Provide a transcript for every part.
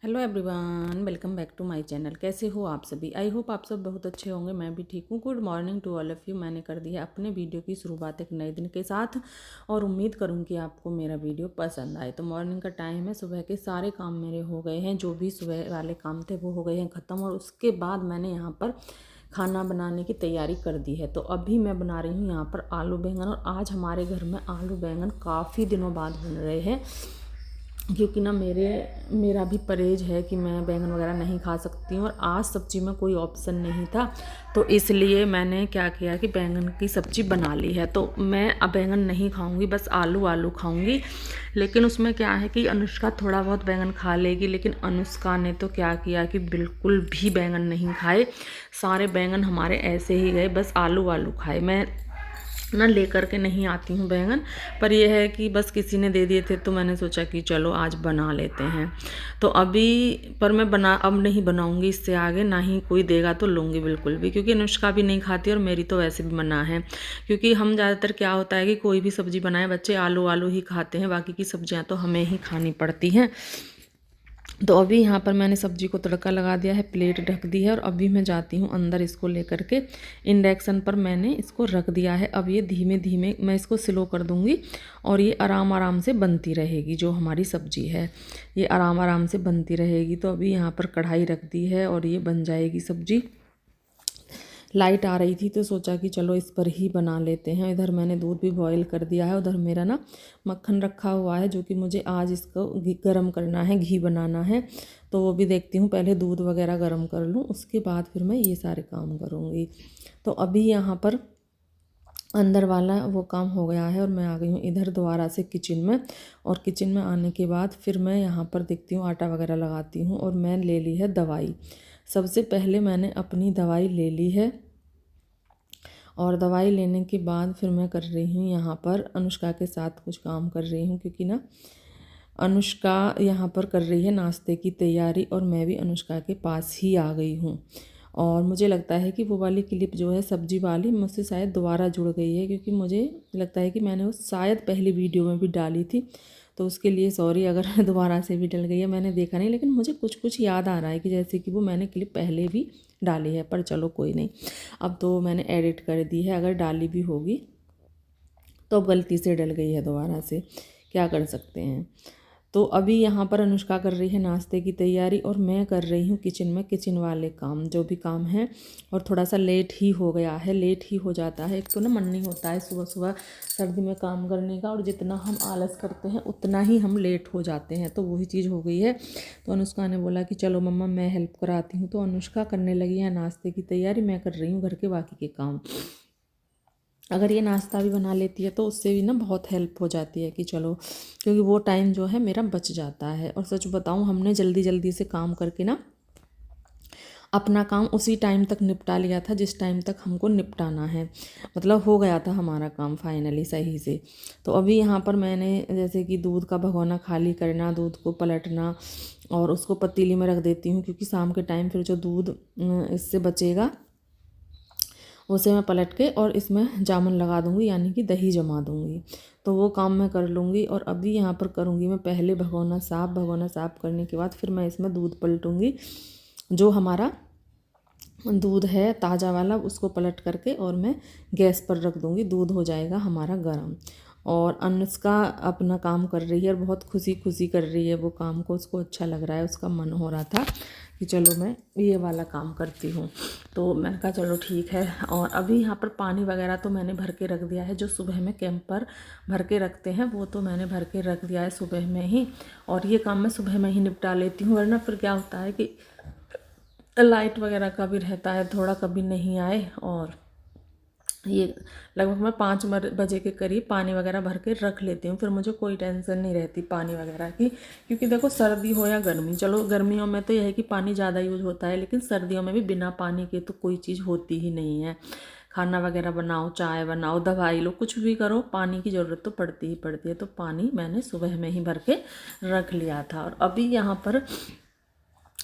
Hello everyone, welcome back to my channel. कैसे हो आप सभी? आई होप आप सब बहुत अच्छे होंगे। मैं भी ठीक हूँ। Good morning to all of you. मैंने कर दी है अपने वीडियो की शुरुआत एक नए दिन के साथ और उम्मीद करूँ कि आपको मेरा वीडियो पसंद आए। तो मॉर्निंग का टाइम है, सुबह के सारे काम मेरे हो गए हैं, जो भी सुबह वाले काम थे वो हो गए हैं ख़त्म। और उसके बाद मैंने यहाँ पर खाना बनाने की तैयारी कर दी है। तो अभी मैं बना रही हूँ यहाँ पर आलू बैंगन। और आज हमारे घर में आलू बैंगन काफ़ी दिनों बाद बन रहे हैं, क्योंकि ना मेरा भी परहेज है कि मैं बैंगन वगैरह नहीं खा सकती हूँ। और आज सब्ज़ी में कोई ऑप्शन नहीं था, तो इसलिए मैंने क्या किया कि बैंगन की सब्ज़ी बना ली है। तो मैं अब बैंगन नहीं खाऊंगी, बस आलू खाऊंगी। लेकिन उसमें क्या है कि अनुष्का थोड़ा बहुत बैंगन खा लेगी, लेकिन अनुष्का ने तो क्या किया कि बिल्कुल भी बैंगन नहीं खाए। सारे बैंगन हमारे ऐसे ही गए, बस आलू खाए। मैं ना लेकर के नहीं आती हूँ बैंगन, पर यह है कि बस किसी ने दे दिए थे तो मैंने सोचा कि चलो आज बना लेते हैं। तो अभी पर मैं अब नहीं बनाऊंगी इससे आगे, ना ही कोई देगा तो लूँगी बिल्कुल भी, क्योंकि अनुष्का भी नहीं खाती और मेरी तो वैसे भी मना है। क्योंकि हम ज़्यादातर क्या होता है कि कोई भी सब्ज़ी बनाए बच्चे आलू ही खाते हैं, बाकी की सब्जियाँ तो हमें ही खानी पड़ती हैं। तो अभी यहाँ पर मैंने सब्जी को तड़का लगा दिया है, प्लेट ढक दी है और अभी मैं जाती हूँ अंदर इसको लेकर के। इंडक्शन पर मैंने इसको रख दिया है। अब ये धीमे धीमे मैं इसको स्लो कर दूँगी और ये आराम आराम से बनती रहेगी। जो हमारी सब्जी है ये आराम आराम से बनती रहेगी। तो अभी यहाँ पर कढ़ाई रख दी है और ये बन जाएगी सब्जी। लाइट आ रही थी तो सोचा कि चलो इस पर ही बना लेते हैं। इधर मैंने दूध भी बॉईल कर दिया है, उधर मेरा ना मक्खन रखा हुआ है, जो कि मुझे आज इसको गरम करना है, घी बनाना है। तो वो भी देखती हूँ, पहले दूध वगैरह गरम कर लूँ, उसके बाद फिर मैं ये सारे काम करूँगी। तो अभी यहाँ पर अंदर वाला वो काम हो गया है और मैं आ गई हूँ इधर दोबारा से किचन में। और किचन में आने के बाद फिर मैं यहाँ पर देखती हूँ आटा वगैरह लगाती हूँ। और मैं ले ली है दवाई। सबसे पहले मैंने अपनी दवाई ले ली है और दवाई लेने के बाद फिर मैं कर रही हूँ यहाँ पर अनुष्का के साथ कुछ काम कर रही हूँ, क्योंकि ना अनुष्का यहाँ पर कर रही है नाश्ते की तैयारी और मैं भी अनुष्का के पास ही आ गई हूँ। और मुझे लगता है कि वो वाली क्लिप जो है सब्जी वाली मुझसे शायद दोबारा जुड़ गई है, क्योंकि मुझे लगता है कि मैंने वो शायद पहली वीडियो में भी डाली थी। तो उसके लिए सॉरी अगर दोबारा से भी डल गई है, मैंने देखा नहीं, लेकिन मुझे कुछ कुछ याद आ रहा है कि जैसे कि वो मैंने क्लिप पहले भी डाली है। पर चलो कोई नहीं, अब तो मैंने एडिट कर दी है। अगर डाली भी होगी तो अब गलती से डल गई है दोबारा से, क्या कर सकते हैं। तो अभी यहाँ पर अनुष्का कर रही है नाश्ते की तैयारी और मैं कर रही हूँ किचन में किचन वाले काम, जो भी काम है। और थोड़ा सा लेट ही हो गया है, लेट ही हो जाता है। एक तो ना मन नहीं होता है सुबह सुबह सर्दी में काम करने का, और जितना हम आलस करते हैं उतना ही हम लेट हो जाते हैं। तो वही चीज़ हो गई है। तो अनुष्का ने बोला कि चलो मम्मा मैं हेल्प कराती हूँ। तो अनुष्का करने लगी है नाश्ते की तैयारी, मैं कर रही हूँ घर के बाकी के काम। अगर ये नाश्ता भी बना लेती है तो उससे भी ना बहुत हेल्प हो जाती है कि चलो, क्योंकि वो टाइम जो है मेरा बच जाता है। और सच बताऊँ, हमने जल्दी जल्दी से काम करके ना अपना काम उसी टाइम तक निपटा लिया था जिस टाइम तक हमको निपटाना है। मतलब हो गया था हमारा काम फाइनली सही से। तो अभी यहाँ पर मैंने जैसे कि दूध का भगोना खाली करना, दूध को पलटना और उसको पतीली में रख देती हूँ, क्योंकि शाम के टाइम फिर जो दूध इससे बचेगा उसे मैं पलट के और इसमें जामुन लगा दूँगी, यानी कि दही जमा दूँगी। तो वो काम मैं कर लूँगी। और अभी यहाँ पर करूँगी मैं पहले भगोना साफ़ करने के बाद फिर मैं इसमें दूध पलटूँगी। जो हमारा दूध है ताज़ा वाला उसको पलट करके और मैं गैस पर रख दूँगी, दूध हो जाएगा हमारा गर्म। और अनुष्का अपना काम कर रही है और बहुत खुशी खुशी कर रही है वो काम को, उसको अच्छा लग रहा है। उसका मन हो रहा था कि चलो मैं ये वाला काम करती हूँ। तो मैंने कहा चलो ठीक है। और अभी यहाँ पर पानी वगैरह तो मैंने भर के रख दिया है, जो सुबह में कैंप पर भर के रखते हैं वो तो मैंने भर के रख दिया है सुबह में ही। और ये काम मैं सुबह में ही निपटा लेती हूँ, वरना फिर क्या होता है कि लाइट वगैरह का भी रहता है थोड़ा, कभी नहीं आए। और ये लगभग मैं 5 बजे के करीब पानी वगैरह भर के रख लेती हूँ, फिर मुझे कोई टेंशन नहीं रहती पानी वगैरह की। क्योंकि देखो सर्दी हो या गर्मी, चलो गर्मियों में तो यह है कि पानी ज़्यादा यूज़ होता है, लेकिन सर्दियों में भी बिना पानी के तो कोई चीज़ होती ही नहीं है। खाना वगैरह बनाओ, चाय बनाओ, दवाई लो, कुछ भी करो, पानी की ज़रूरत तो पड़ती ही पड़ती है। तो पानी मैंने सुबह में ही भर के रख लिया था। और अभी यहाँ पर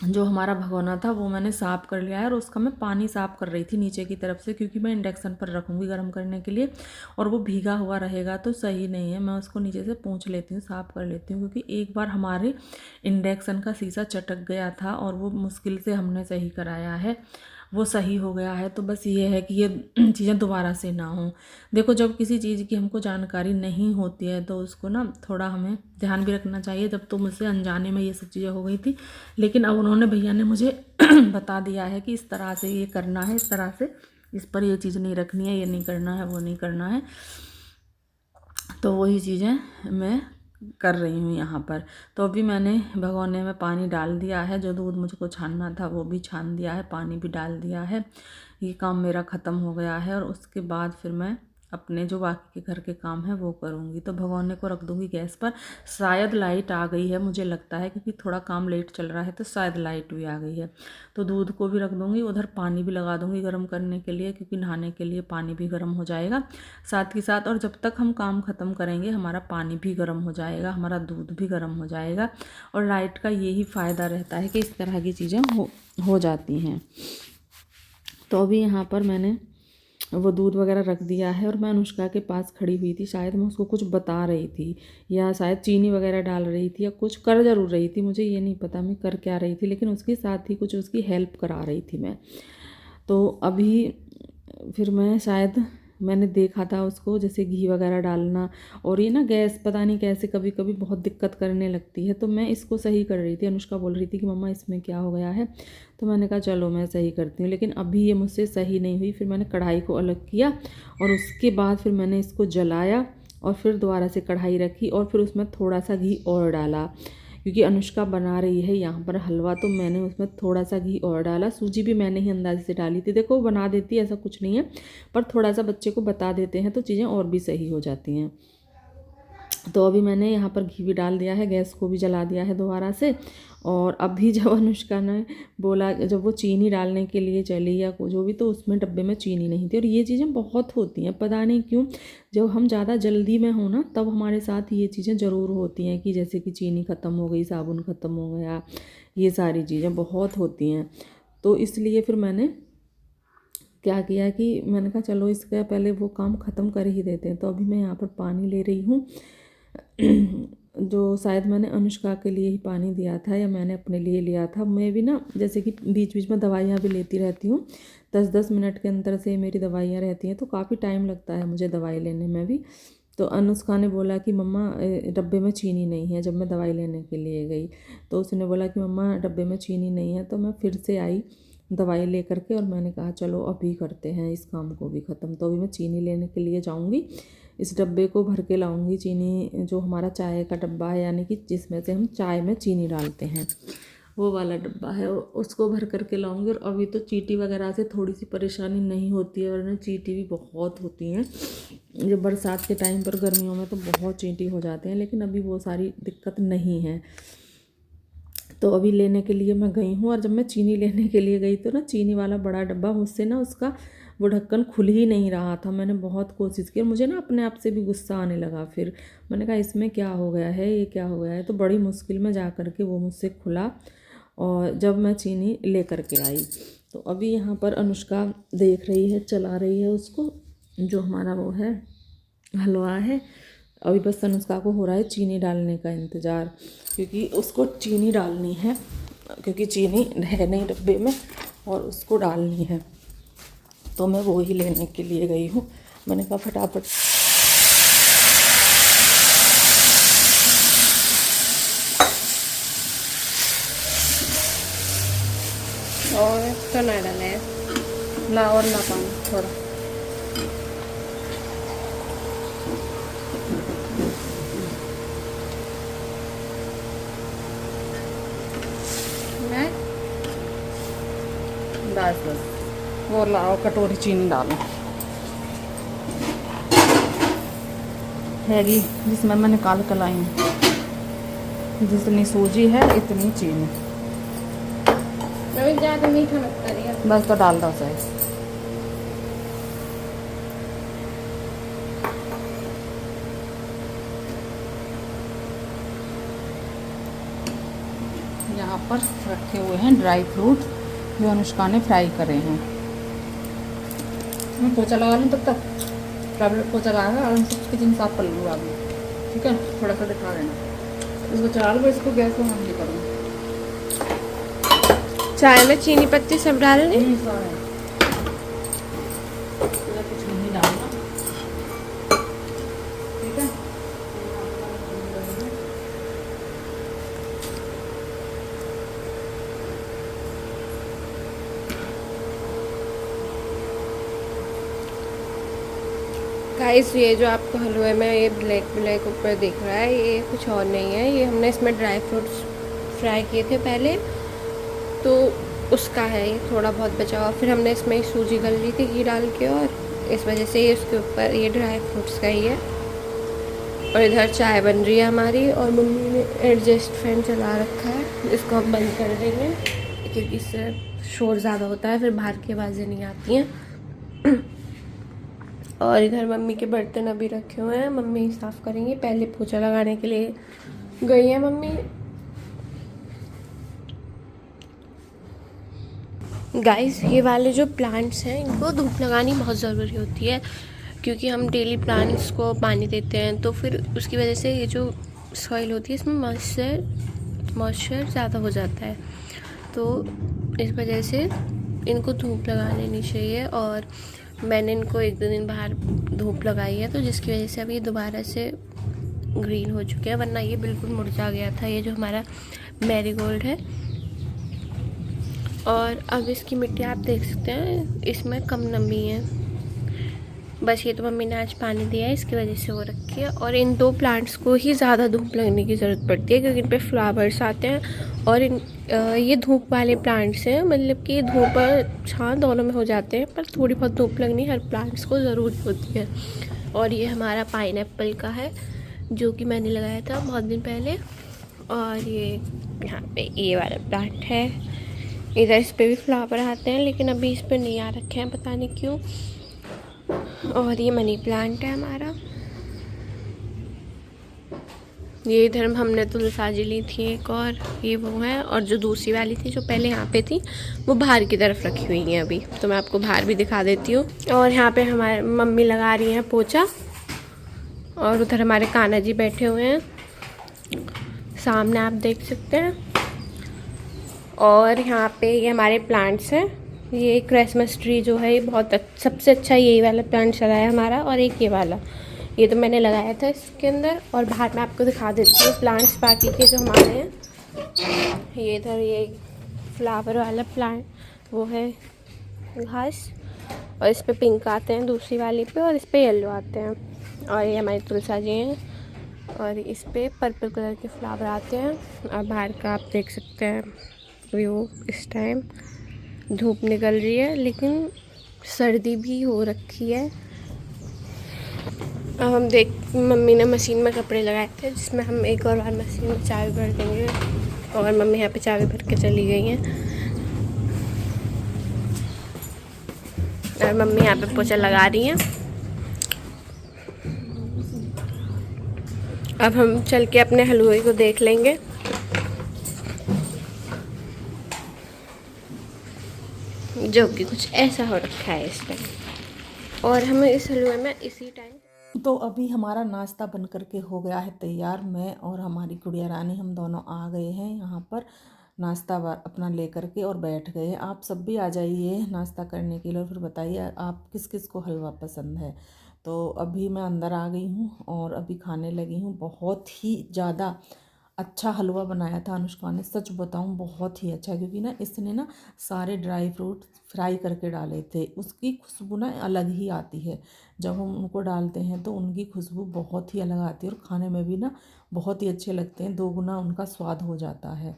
जो हमारा भगोना था वो मैंने साफ़ कर लिया है और उसका मैं पानी साफ़ कर रही थी नीचे की तरफ से, क्योंकि मैं इंडक्शन पर रखूँगी गर्म करने के लिए और वो भीगा हुआ रहेगा तो सही नहीं है। मैं उसको नीचे से पोंछ लेती हूँ, साफ़ कर लेती हूँ, क्योंकि एक बार हमारे इंडक्शन का शीशा चटक गया था और वो मुश्किल से हमने सही कराया है, वो सही हो गया है। तो बस ये है कि ये चीज़ें दोबारा से ना हों। देखो, जब किसी चीज़ की हमको जानकारी नहीं होती है तो उसको ना थोड़ा हमें ध्यान भी रखना चाहिए। जब तो मुझसे अनजाने में ये सब चीज़ें हो गई थी, लेकिन अब उन्होंने, भैया ने मुझे बता दिया है कि इस तरह से ये करना है, इस तरह से इस पर ये चीज़ नहीं रखनी है, ये नहीं करना है, वो नहीं करना है। तो वही चीज़ें मैं कर रही हूँ यहाँ पर। तो अभी मैंने भगोने में पानी डाल दिया है, जो दूध मुझको छानना था वो भी छान दिया है, पानी भी डाल दिया है। ये काम मेरा ख़त्म हो गया है और उसके बाद फिर मैं अपने जो बाकी के घर के काम है वो करूँगी। तो भगोने को रख दूँगी गैस पर। शायद लाइट आ गई है, मुझे लगता है, क्योंकि थोड़ा काम लेट चल रहा है तो शायद लाइट भी आ गई है। तो दूध को भी रख दूँगी, उधर पानी भी लगा दूँगी गर्म करने के लिए, क्योंकि नहाने के लिए पानी भी गर्म हो जाएगा साथ के साथ। और जब तक हम काम ख़त्म करेंगे हमारा पानी भी गर्म हो जाएगा, हमारा दूध भी गर्म हो जाएगा। और लाइट का यही फ़ायदा रहता है कि इस तरह की चीज़ें हो जाती हैं। तो अभी यहाँ पर मैंने वो दूध वगैरह रख दिया है और मैं अनुष्का के पास खड़ी हुई थी। शायद मैं उसको कुछ बता रही थी या शायद चीनी वगैरह डाल रही थी या कुछ कर ज़रूर रही थी, मुझे ये नहीं पता मैं कर क्या रही थी, लेकिन उसके साथ ही कुछ उसकी हेल्प करा रही थी मैं। तो अभी फिर मैं शायद मैंने देखा था उसको जैसे घी वगैरह डालना, और ये ना गैस पता नहीं कैसे कभी कभी बहुत दिक्कत करने लगती है। तो मैं इसको सही कर रही थी। अनुष्का बोल रही थी कि मम्मा इसमें क्या हो गया है, तो मैंने कहा चलो मैं सही करती हूँ। लेकिन अभी ये मुझसे सही नहीं हुई। फिर मैंने कढ़ाई को अलग किया और उसके बाद फिर मैंने इसको जलाया और फिर दोबारा से कढ़ाई रखी और फिर उसमें थोड़ा सा घी और डाला, क्योंकि अनुष्का बना रही है यहाँ पर हलवा, तो मैंने उसमें थोड़ा सा घी और डाला। सूजी भी मैंने ही अंदाजे से डाली थी। देखो, वो बना देती है, ऐसा कुछ नहीं है, पर थोड़ा सा बच्चे को बता देते हैं तो चीज़ें और भी सही हो जाती हैं। तो अभी मैंने यहाँ पर घी भी डाल दिया है, गैस को भी जला दिया है दोबारा से। और अभी जब अनुष्का ने बोला, जब वो चीनी डालने के लिए चली या जो भी, तो उसमें डब्बे में चीनी नहीं थी। और ये चीज़ें बहुत होती हैं, पता नहीं क्यों, जब हम ज़्यादा जल्दी में हो ना तब हमारे साथ ये चीज़ें ज़रूर होती हैं, कि जैसे कि चीनी ख़त्म हो गई, साबुन ख़त्म हो गया, ये सारी चीज़ें बहुत होती हैं। तो इसलिए फिर मैंने क्या किया कि मैंने कहा चलो इसका पहले वो काम ख़त्म कर ही देते हैं। तो अभी मैं यहाँ पर पानी ले रही हूँ जो शायद मैंने अनुष्का के लिए ही पानी दिया था या मैंने अपने लिए लिया था। मैं भी ना जैसे कि बीच बीच में दवाइयाँ भी लेती रहती हूँ, 10-10 मिनट के अंतर से मेरी दवाइयाँ रहती हैं, तो काफ़ी टाइम लगता है मुझे दवाई लेने में भी। तो अनुष्का ने बोला कि मम्मा डब्बे में चीनी नहीं है। जब मैं दवाई लेने के लिए गई तो उसने बोला कि मम्मा डब्बे में चीनी नहीं है। तो मैं फिर से आई दवाई ले करके और मैंने कहा चलो अभी करते हैं इस काम को भी ख़त्म। तो अभी मैं चीनी लेने के लिए जाऊँगी, इस डब्बे को भर के लाऊंगी चीनी, जो हमारा चाय का डब्बा है, यानी कि जिसमें से हम चाय में चीनी डालते हैं, वो वाला डब्बा है, उसको भर करके लाऊंगी। और अभी तो चींटी वगैरह से थोड़ी सी परेशानी नहीं होती है, वरना चींटी भी बहुत होती हैं। जब बरसात के टाइम पर, गर्मियों में तो बहुत चींटी हो जाते हैं, लेकिन अभी वो सारी दिक्कत नहीं है। तो अभी लेने के लिए मैं गई हूँ, और जब मैं चीनी लेने के लिए गई तो ना चीनी वाला बड़ा डब्बा, मुझसे ना उसका वो ढक्कन खुल ही नहीं रहा था। मैंने बहुत कोशिश की और मुझे ना अपने आप से भी गुस्सा आने लगा। फिर मैंने कहा इसमें क्या हो गया है, ये क्या हो गया है। तो बड़ी मुश्किल में जा कर के वो मुझसे खुला और जब मैं चीनी ले कर के आई। तो अभी यहाँ पर अनुष्का देख रही है, चला रही है उसको, जो हमारा वो है हलवा है। अभी बस अनुष्का को हो रहा है चीनी डालने का इंतज़ार, क्योंकि उसको चीनी डालनी है, क्योंकि चीनी है नहीं डब्बे में और उसको डालनी है। तो मैं वो ही लेने के लिए गई हूँ। मैंने कहा फटाफट और तो ना डाले ला, और ला पानी थोड़ा। मैं बस बस वो लाओ, कटोरी चीनी डालो हैगी, जिसमें मैं निकाल कर लाई हूँ। जितनी सूजी है इतनी चीनी, मैं ज़्यादा मीठा मत करिए। बस तो डाल दो सही। यहाँ यहाँ पर रखे हुए हैं ड्राई फ्रूट जो अनुष्का ने फ्राई करे हैं। मैं पोछा लगा लूँ तब तक, टैबलेट पोछा लगाएगा और सब किचन साफ कर लूँगा अभी, ठीक है। थोड़ा सा दिखा देना, इसको चला लो, इसको गैस को ऑन नहीं करूँगी। चाय में चीनी पत्ती सब डालने, कुछ नहीं डालना, ठीक है। गाइस ये जो आपको हलवे में ये ब्लैक ब्लैक ऊपर दिख रहा है, ये कुछ और नहीं है, ये हमने इसमें ड्राई फ्रूट्स फ्राई किए थे पहले, तो उसका है ये थोड़ा बहुत बचा हुआ। फिर हमने इसमें सूजी गल ली थी घी डाल के, और इस वजह से ये उसके ऊपर ये ड्राई फ्रूट्स का ही है। और इधर चाय बन रही है हमारी, और मम्मी ने एडजस्ट फैन चला रखा है, इसको हम बंद कर देंगे क्योंकि इससे शोर ज़्यादा होता है, फिर बाहर की आवाज़ें नहीं आती हैं। और इधर मम्मी के बर्तन अभी रखे हुए हैं, मम्मी साफ़ करेंगी, पहले पोछा लगाने के लिए गई है मम्मी। गाइस ये वाले जो प्लांट्स हैं इनको धूप लगानी बहुत ज़रूरी होती है, क्योंकि हम डेली प्लांट्स को पानी देते हैं, तो फिर उसकी वजह से ये जो सॉइल होती है इसमें मॉइस्चर ज़्यादा हो जाता है, तो इस वजह से इनको धूप लगा लेनी चाहिए। और मैंने इनको 1-2 दिन बाहर धूप लगाई है, तो जिसकी वजह से अब ये दोबारा से ग्रीन हो चुके हैं, वरना ये बिल्कुल मुरझा गया था, ये जो हमारा मैरीगोल्ड है। और अब इसकी मिट्टी आप देख सकते हैं, इसमें कम नमी है, बस ये तो मम्मी ने आज पानी दिया है इसकी वजह से वो रखी है। और इन 2 प्लांट्स को ही ज़्यादा धूप लगने की ज़रूरत पड़ती है, क्योंकि इन पे फ्लावर्स आते हैं, और ये धूप वाले प्लांट्स हैं, मतलब कि धूप और छाँव दोनों में हो जाते हैं, पर थोड़ी बहुत धूप लगनी हर प्लांट्स को ज़रूरी होती है। और ये हमारा पाइनएप्पल का है जो कि मैंने लगाया था बहुत दिन पहले, और ये यहाँ पे ये वाला प्लांट है, इधर इस पर भी फ्लावर आते हैं, लेकिन अभी इस पर नहीं आ रखे हैं, पता नहीं क्यों। और ये मनी प्लांट है हमारा, ये इधर हमने तुलसाजी ली थी एक, और ये वो है, और जो दूसरी वाली थी जो पहले यहाँ पे थी वो बाहर की तरफ रखी हुई है अभी, तो मैं आपको बाहर भी दिखा देती हूँ। और यहाँ पे हमारे मम्मी लगा रही हैं पोछा, और उधर हमारे कान्हा जी बैठे हुए हैं सामने, आप देख सकते हैं। और यहाँ पे ये हमारे प्लांट्स हैं, ये क्रिसमस ट्री जो है ये बहुत सबसे अच्छा यही वाला प्लांट चला है हमारा, और एक ये वाला, ये तो मैंने लगाया था इसके अंदर। और बाहर मैं आपको दिखा देती हूँ प्लांट्स बाकी के जो हमारे हैं। ये इधर ये फ्लावर वाला प्लांट वो है घास, और इस पे पिंक आते हैं दूसरी वाली पे, और इस पे येलो आते हैं। और ये हमारी तुलसा जी हैं, और इस पे पर्पल कलर के फ्लावर आते हैं। और बाहर का आप देख सकते हैं व्यू, इस टाइम धूप निकल रही है लेकिन सर्दी भी हो रखी है। अब हम मम्मी ने मशीन में कपड़े लगाए थे, जिसमें हम एक और बार मशीन में चाबी भर देंगे, और मम्मी यहाँ पे चाबी भर के चली गई हैं। और मम्मी यहाँ पे पोछा लगा रही हैं। अब हम चल के अपने हलवे को देख लेंगे। जो कि कुछ ऐसा हो रखा है इस टाइम, और हमें इस हलवे में इसी टाइम। तो अभी हमारा नाश्ता बन करके हो गया है तैयार। मैं और हमारी गुड़िया रानी हम दोनों आ गए हैं यहाँ पर नाश्ता अपना ले करके और बैठ गए हैं। आप सब भी आ जाइए नाश्ता करने के लिए, और फिर बताइए आप किस किस को हलवा पसंद है। तो अभी मैं अंदर आ गई हूँ और अभी खाने लगी हूँ। बहुत ही ज़्यादा अच्छा हलवा बनाया था अनुष्का ने, सच बताऊँ बहुत ही अच्छा, क्योंकि ना इसने ना सारे ड्राई फ्रूट फ्राई करके डाले थे। उसकी खुशबू ना अलग ही आती है, जब हम उनको डालते हैं तो उनकी खुशबू बहुत ही अलग आती है, और खाने में भी ना बहुत ही अच्छे लगते हैं, दोगुना उनका स्वाद हो जाता है।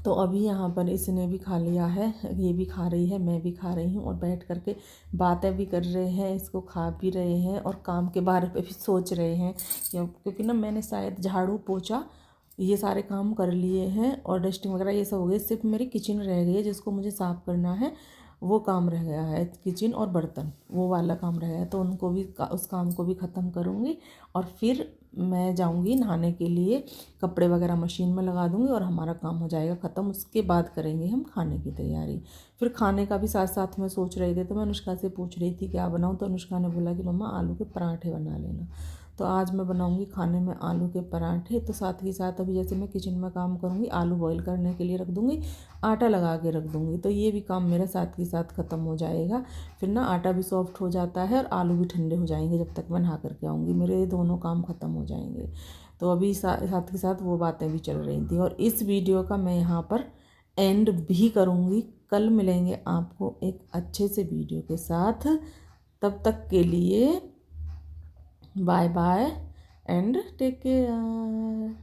तो अभी यहाँ पर इसने भी खा लिया है, ये भी खा रही है, मैं भी खा रही हूँ, और बैठ करके बातें भी कर रहे हैं, इसको खा भी रहे हैं, और काम के बारे में भी सोच रहे हैं, क्योंकि ना मैंने शायद झाड़ू पोछा ये सारे काम कर लिए हैं, और डस्टिंग वगैरह ये सब हो गए। सिर्फ मेरी किचन रह गई है जिसको मुझे साफ़ करना है, वो काम रह गया है, किचन और बर्तन वो वाला काम रह गया है, तो उनको भी उस काम को भी ख़त्म करूँगी, और फिर मैं जाऊंगी नहाने के लिए, कपड़े वगैरह मशीन में लगा दूंगी और हमारा काम हो जाएगा ख़त्म। उसके बाद करेंगे हम खाने की तैयारी। फिर खाने का भी साथ साथ में सोच रहे थे, तो मैं अनुष्का से पूछ रही थी क्या बनाऊँ, तो अनुष्का ने बोला कि मम्मा आलू के पराठे बना लेना। तो आज मैं बनाऊंगी खाने में आलू के पराठे। तो साथ ही साथ अभी जैसे मैं किचन में काम करूंगी, आलू बॉईल करने के लिए रख दूंगी, आटा लगा के रख दूंगी, तो ये भी काम मेरा साथ ही साथ ख़त्म हो जाएगा। फिर ना आटा भी सॉफ्ट हो जाता है और आलू भी ठंडे हो जाएंगे, जब तक मैं नहा करके आऊँगी मेरे दोनों काम ख़त्म हो जाएंगे। तो अभी साथ के साथ वो बातें भी चल रही थी। और इस वीडियो का मैं यहाँ पर एंड भी करूँगी। कल मिलेंगे आपको एक अच्छे से वीडियो के साथ। तब तक के लिए bye bye and take care.